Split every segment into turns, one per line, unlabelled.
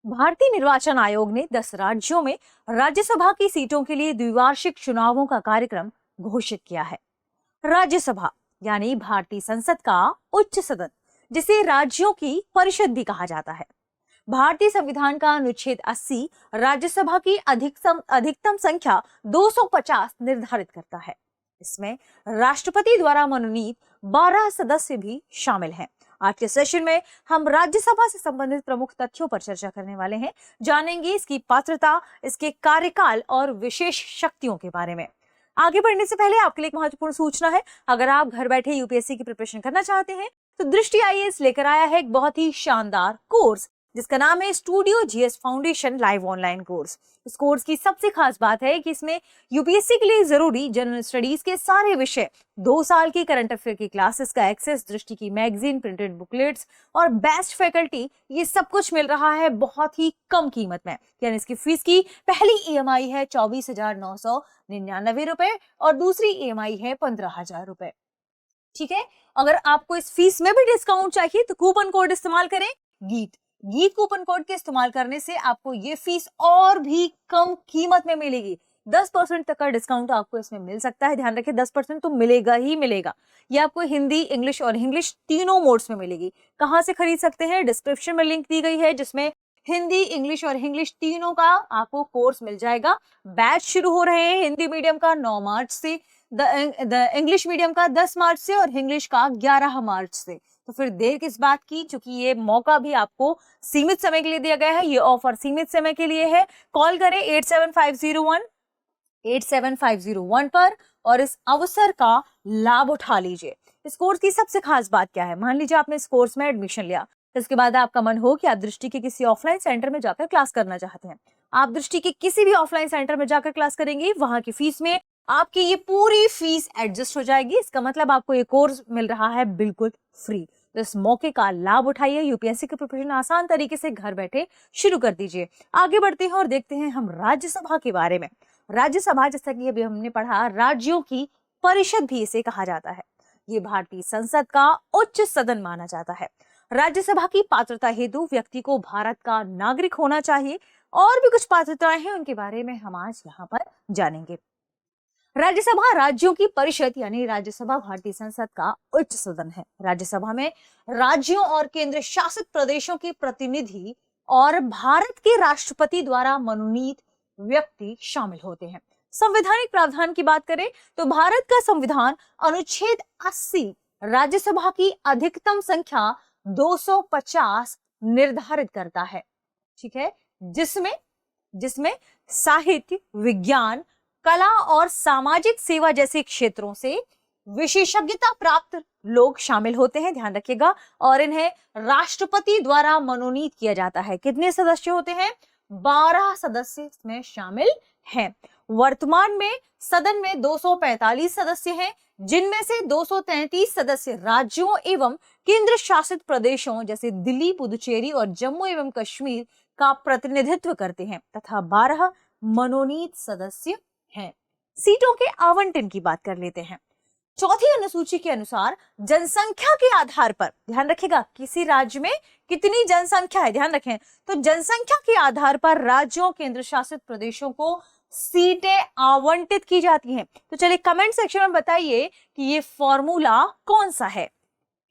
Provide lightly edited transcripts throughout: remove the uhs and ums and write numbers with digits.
भारतीय निर्वाचन आयोग ने 10 राज्यों में राज्यसभा की सीटों के लिए द्विवार्षिक चुनावों का कार्यक्रम घोषित किया है। राज्यसभा यानी भारतीय संसद का उच्च सदन, जिसे राज्यों की परिषद भी कहा जाता है, भारतीय संविधान का अनुच्छेद 80 राज्यसभा की अधिकतम संख्या 250 निर्धारित करता है। इसमें राष्ट्रपति द्वारा मनोनीत 12 सदस्य भी शामिल हैं। आज के सेशन में हम राज्यसभा से संबंधित प्रमुख तथ्यों पर चर्चा करने वाले हैं। जानेंगे इसकी पात्रता, इसके कार्यकाल और विशेष शक्तियों के बारे में। आगे बढ़ने से पहले आपके लिए एक महत्वपूर्ण सूचना है। अगर आप घर बैठे यूपीएससी की प्रिपरेशन करना चाहते हैं तो दृष्टि आईएएस लेकर आया है एक बहुत ही शानदार कोर्स, जिसका नाम है studio GS foundation live online course. इस कोर्स की सबसे खास बात है कि इसमें यूपीएससी के लिए जरूरी जनरल स्टडीज के सारे विषय, 2 साल की करंट अफेयर की क्लासेस का एक्सेस, दृष्टि की मैगजीन, प्रिंटेड बुकलेट्स और बेस्ट फैकल्टी, ये सब कुछ मिल रहा है बहुत ही कम कीमत में। यानी इसकी फीस की पहली ईएमआई है 24,999 रुपए और दूसरी ईएमआई है 15,000 रुपए। ठीक है, अगर आपको इस फीस में भी डिस्काउंट चाहिए तो कूपन कोड इस्तेमाल करें, गीत कूपन कोड के इस्तेमाल करने से आपको ये फीस और भी कम कीमत में मिलेगी। 10% तक का डिस्काउंट आपको इसमें मिल सकता है। ध्यान रखें, 10% तो मिलेगा ही मिलेगा। ये आपको हिंदी, इंग्लिश और इंग्लिश तीनों मोड्स में मिलेगी। कहां से खरीद सकते हैं? डिस्क्रिप्शन में लिंक दी गई है, जिसमें हिंदी, इंग्लिश और इंग्लिश तीनों का आपको कोर्स मिल जाएगा। बैच शुरू हो रहे हैं हिंदी मीडियम का 9 मार्च से, द इंग्लिश मीडियम का 10 मार्च से और इंग्लिश का 11 मार्च से। तो फिर देर किस बात की, क्योंकि ये मौका भी आपको सीमित समय के लिए दिया गया है। ये ऑफर सीमित समय के लिए है। कॉल करें 87501 पर और इस अवसर का लाभ उठा लीजिए। इस कोर्स की सबसे खास बात क्या है? मान लीजिए आपने इस कोर्स में एडमिशन लिया, इसके बाद आपका मन हो कि आप दृष्टि के किसी ऑफलाइन सेंटर में जाकर क्लास करना चाहते हैं। आप दृष्टि के किसी भी ऑफलाइन सेंटर में जाकर क्लास करेंगे, वहां की फीस में आपकी ये पूरी फीस एडजस्ट हो जाएगी। इसका मतलब आपको ये कोर्स मिल रहा है बिल्कुल फ्री। तो इस मौके का लाभ उठाइए, यूपीएससी की प्रिपरेशन आसान तरीके से घर बैठे शुरू कर दीजिए। आगे बढ़ते हैं और देखते हैं हम राज्यसभा के बारे में। राज्यसभा, जैसा कि अभी हमने पढ़ा, राज्यों की परिषद भी इसे कहा जाता है। ये भारतीय संसद का उच्च सदन माना जाता है। राज्यसभा की पात्रता हेतु व्यक्ति को भारत का नागरिक होना चाहिए। और भी कुछ पात्रताएं हैं, उनके बारे में हम आज यहाँ पर जानेंगे। राज्यसभा राज्यों की परिषद यानी राज्यसभा भारतीय संसद का उच्च सदन है। राज्यसभा में राज्यों और केंद्र शासित प्रदेशों के प्रतिनिधि और भारत के राष्ट्रपति द्वारा मनोनीत व्यक्ति शामिल होते हैं। संवैधानिक प्रावधान की बात करें तो भारत का संविधान अनुच्छेद 80 राज्यसभा की अधिकतम संख्या 250 निर्धारित करता है। ठीक है, जिसमें साहित्य, विज्ञान, कला और सामाजिक सेवा जैसे क्षेत्रों से विशेषज्ञता प्राप्त लोग शामिल होते हैं। ध्यान रखिएगा, और इन्हें राष्ट्रपति द्वारा मनोनीत किया जाता है। कितने सदस्य होते हैं? 12 सदस्य इसमें शामिल हैं। वर्तमान में सदन में 245 सदस्य हैं, जिनमें से 233 सदस्य राज्यों एवं केंद्र शासित प्रदेशों जैसे दिल्ली, पुदुचेरी और जम्मू एवं कश्मीर का प्रतिनिधित्व करते हैं तथा 12 मनोनीत सदस्य हैं। सीटों के आवंटन की बात कर लेते हैं। चौथी अनुसूची के अनुसार जनसंख्या के आधार पर, ध्यान रखिएगा, किसी राज्य में कितनी जनसंख्या है, ध्यान रखें, तो जनसंख्या के आधार पर राज्यों, केंद्र शासित प्रदेशों को सीटें आवंटित की जाती हैं। तो चलिए कमेंट सेक्शन में बताइए कि ये फॉर्मूला कौन सा है।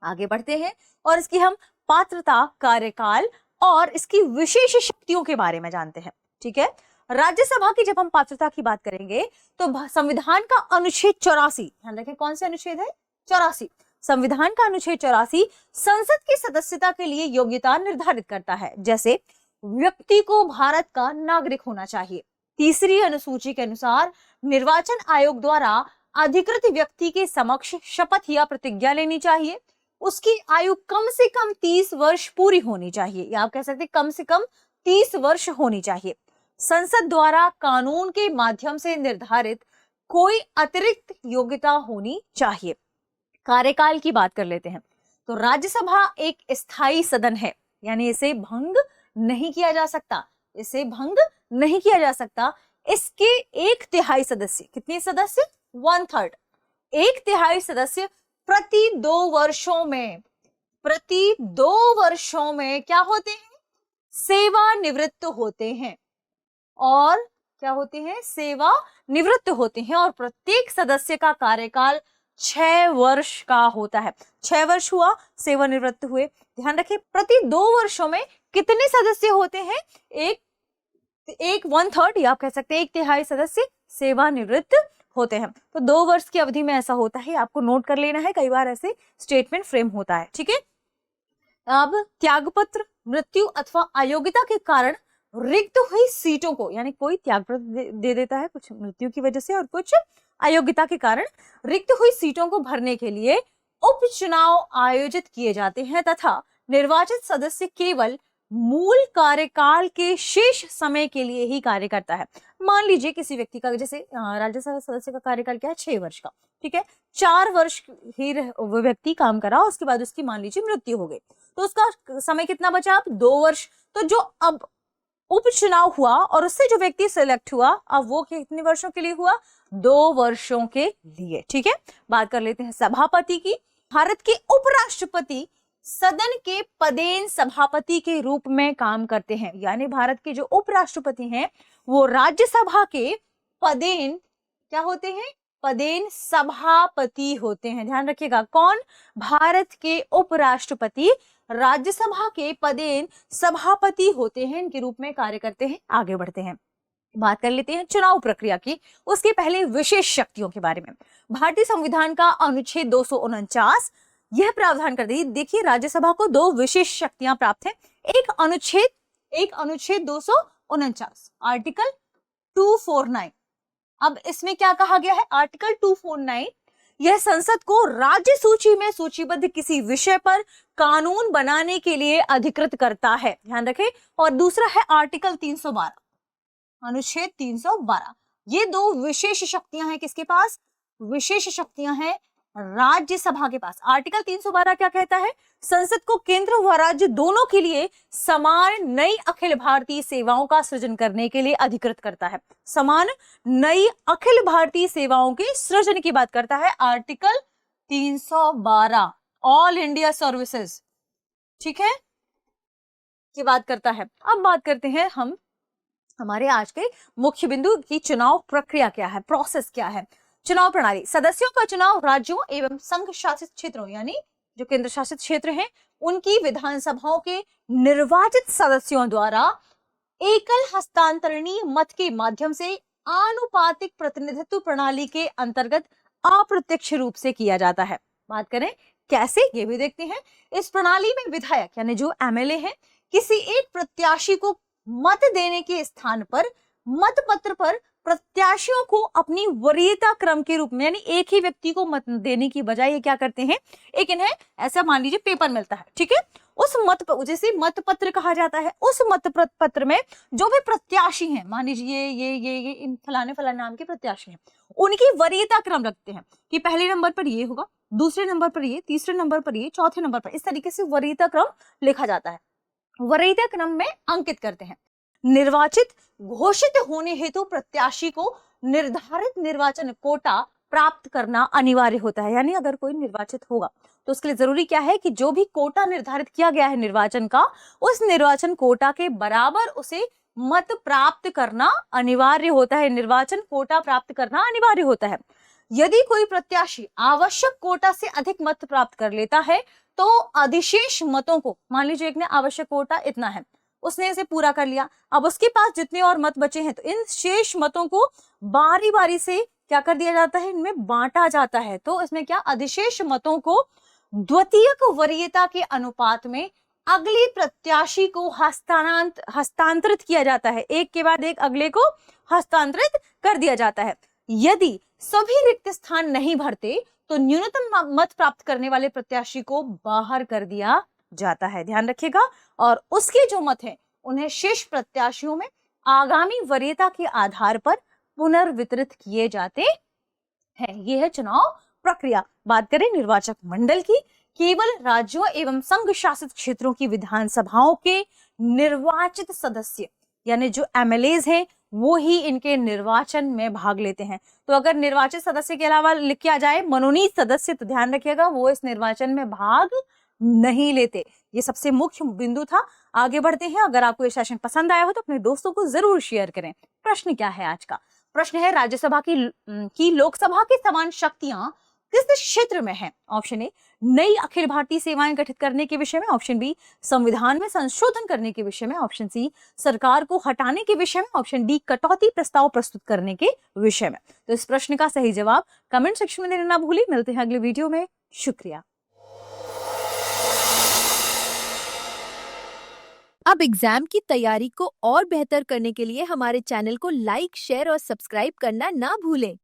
आगे बढ़ते हैं और इसकी हम पात्रता, कार्यकाल और इसकी विशेष शक्तियों के बारे में जानते हैं। ठीक है, राज्यसभा की जब हम पात्रता की बात करेंगे तो संविधान का अनुच्छेद 84, ध्यान रखें कौन सा अनुच्छेद है? 84। संविधान का अनुच्छेद 84 संसद की सदस्यता के लिए योग्यता निर्धारित करता है। जैसे व्यक्ति को भारत का नागरिक होना चाहिए। तीसरी अनुसूची के अनुसार निर्वाचन आयोग द्वारा अधिकृत व्यक्ति के समक्ष शपथ या प्रतिज्ञा लेनी चाहिए। उसकी आयु कम से कम 30 वर्ष पूरी होनी चाहिए, या आप कह सकते कम से कम 30 वर्ष होनी चाहिए। संसद द्वारा कानून के माध्यम से निर्धारित कोई अतिरिक्त योग्यता होनी चाहिए। कार्यकाल की बात कर लेते हैं तो राज्यसभा एक स्थायी सदन है, यानी इसे भंग नहीं किया जा सकता। इसके 1/3 सदस्य, कितने सदस्य? 1/3, 1/3 सदस्य प्रति 2 वर्षों में क्या होते हैं? सेवानिवृत्त होते हैं। और क्या होते हैं? सेवानिवृत्त होते हैं। और प्रत्येक सदस्य का कार्यकाल 6 वर्ष का होता है। 6 वर्ष हुआ, सेवानिवृत्त हुए। ध्यान रखिए, प्रति 2 वर्षों में कितने सदस्य होते हैं? एक 1/3 या आप कह सकते हैं 1/3 सदस्य सेवानिवृत्त होते हैं। तो 2 वर्ष की अवधि में ऐसा होता है, आपको नोट कर लेना है, कई बार ऐसे स्टेटमेंट फ्रेम होता है। ठीक है, अब त्यागपत्र, मृत्यु अथवा अयोग्यता के कारण रिक्त हुई सीटों को, यानी कोई त्यागपत्र दे देता है, कुछ मृत्यु की वजह से और कुछ अयोग्यता के कारण रिक्त हुई सीटों को भरने के लिए उपचुनाव आयोजित किए जाते हैं तथा निर्वाचित सदस्य केवल मूल कार्यकाल के शेष समय के लिए ही कार्य करता है। मान लीजिए किसी व्यक्ति का, जैसे राज्यसभा सदस्य का कार्यकाल क्या है? 6 वर्ष का। ठीक है, 4 वर्ष ही वो व्यक्ति काम करा, उसके बाद उसकी मान लीजिए मृत्यु हो गई, तो उसका समय कितना बचा? अब 2 वर्ष। तो जो अब उपचुनाव हुआ और उससे जो व्यक्ति सिलेक्ट हुआ, अब वो कितने वर्षों के लिए हुआ? 2 वर्षों के लिए। ठीक है, बात कर लेते हैं सभापति की। भारत के उपराष्ट्रपति सदन के पदेन सभापति के रूप में काम करते हैं, यानी भारत के जो उपराष्ट्रपति हैं वो राज्यसभा के पदेन क्या होते हैं? पदेन सभापति होते हैं। ध्यान रखिएगा, कौन? भारत के उपराष्ट्रपति राज्यसभा के पदेन सभापति होते हैं, इनके रूप में कार्य करते हैं। आगे बढ़ते हैं, बात कर लेते हैं चुनाव प्रक्रिया की। उसके पहले विशेष शक्तियों के बारे में। भारतीय संविधान का अनुच्छेद 249 यह प्रावधान कर दी, देखिए राज्यसभा को 2 विशेष शक्तियां प्राप्त हैं। एक अनुच्छेद 249, आर्टिकल 249। अब इसमें क्या कहा गया है? आर्टिकल 249 यह संसद को राज्य सूची में सूचीबद्ध किसी विषय पर कानून बनाने के लिए अधिकृत करता है। ध्यान रखें। और दूसरा है आर्टिकल 312, अनुच्छेद 312। ये 2 विशेष शक्तियां हैं किसके पास? विशेष शक्तियां हैं राज्यसभा के पास। आर्टिकल 312 क्या कहता है? संसद को केंद्र व राज्य दोनों के लिए समान नई अखिल भारतीय सेवाओं का सृजन करने के लिए अधिकृत करता है। समान नई अखिल भारतीय सेवाओं के सृजन की बात करता है आर्टिकल 312, ऑल इंडिया सर्विसेज। ठीक है, की बात करता है। अब बात करते हैं हम हमारे आज के मुख्य बिंदु की, चुनाव प्रक्रिया क्या है, प्रोसेस क्या है। चुनाव प्रणाली। सदस्यों का चुनाव राज्यों एवं संघ शासित क्षेत्रों, यानी जो केंद्र शासित क्षेत्र हैं, उनकी विधानसभाओं के निर्वाचित सदस्यों द्वारा एकल हस्तांतरणीय मत के माध्यम से आनुपातिक प्रतिनिधित्व प्रणाली के अंतर्गत अप्रत्यक्ष रूप से किया जाता है। बात करें कैसे, ये भी देखते हैं। इस प्रणाली में विधायक यानी जो एमएलए हैं, किसी एक प्रत्याशी को मत देने के स्थान पर मतपत्र पर प्रत्याशियों को अपनी वरीयता क्रम के रूप में, यानी एक ही व्यक्ति को मत देने की बजाय ये क्या करते हैं, एक इन्हें ऐसा मान लीजिए पेपर मिलता है। ठीक है, उस जैसे मतपत्र कहा जाता है, उस मतपत्र में जो भी प्रत्याशी हैं, मान लीजिए ये इन फलाने फलाने नाम के प्रत्याशी हैं, उनकी वरीयता क्रम रखते हैं कि पहले नंबर पर ये होगा, दूसरे नंबर पर ये, तीसरे नंबर पर ये, चौथे नंबर पर, इस तरीके से वरीयता क्रम लिखा जाता है। वरीयता क्रम में अंकित करते हैं। निर्वाचित घोषित होने हेतु प्रत्याशी को निर्धारित निर्वाचन कोटा प्राप्त करना अनिवार्य होता है। यानी अगर कोई निर्वाचित होगा तो उसके लिए जरूरी क्या है कि जो भी कोटा निर्धारित किया गया है निर्वाचन का, उस निर्वाचन कोटा के बराबर उसे मत प्राप्त करना अनिवार्य होता है। निर्वाचन कोटा प्राप्त करना अनिवार्य होता है। यदि कोई प्रत्याशी आवश्यक कोटा से अधिक मत प्राप्त कर लेता है तो अधिशेष मतों को, मान लीजिए एक ने आवश्यक कोटा इतना है, उसने इसे पूरा कर लिया, अब उसके पास जितने और मत बचे हैं तो इन शेष मतों को बारी बारी से क्या कर दिया जाता है, इनमें बांटा जाता है। तो इसमें क्या, अधिशेष मतों को द्वितीयक वरीयता के अनुपात में अगले प्रत्याशी को हस्तांतरित किया जाता है। एक के बाद एक अगले को हस्तांतरित कर दिया जाता है। यदि सभी रिक्त स्थान नहीं भरते तो न्यूनतम मत प्राप्त करने वाले प्रत्याशी को बाहर कर दिया जाता है। ध्यान रखिएगा। और उसके जो मत हैं उन्हें शेष प्रत्याशियों में आगामी वरीयता के आधार पर पुनर्वितरित किए जाते हैं। यह है चुनाव प्रक्रिया। बात करें निर्वाचक मंडल की, केवल राज्यों एवं संघ शासित क्षेत्रों की विधानसभाओं के निर्वाचित सदस्य यानी जो एमएलएज हैं वो ही इनके निर्वाचन में भाग लेते हैं। तो अगर निर्वाचित सदस्य के अलावा लिख किया जाए मनोनीत सदस्य, तो ध्यान रखिएगा वो इस निर्वाचन में भाग नहीं लेते। ये सबसे मुख्य बिंदु था। आगे बढ़ते हैं। अगर आपको ये सेशन पसंद आया हो तो अपने दोस्तों को जरूर शेयर करें। प्रश्न क्या है आज का? प्रश्न है राज्यसभा की लोकसभा की समान शक्तियां किस क्षेत्र में है? ऑप्शन ए, नई अखिल भारतीय सेवाएं गठित करने के विषय में। ऑप्शन बी, संविधान में संशोधन करने के विषय में। ऑप्शन सी, सरकार को हटाने के विषय में। ऑप्शन डी, कटौती प्रस्ताव प्रस्तुत करने के विषय में। तो इस प्रश्न का सही जवाब कमेंट सेक्शन में देना ना भूलें। मिलते हैं अगले वीडियो में। शुक्रिया।
अब एग्जाम की तैयारी को और बेहतर करने के लिए हमारे चैनल को लाइक, शेयर और सब्सक्राइब करना ना भूलें।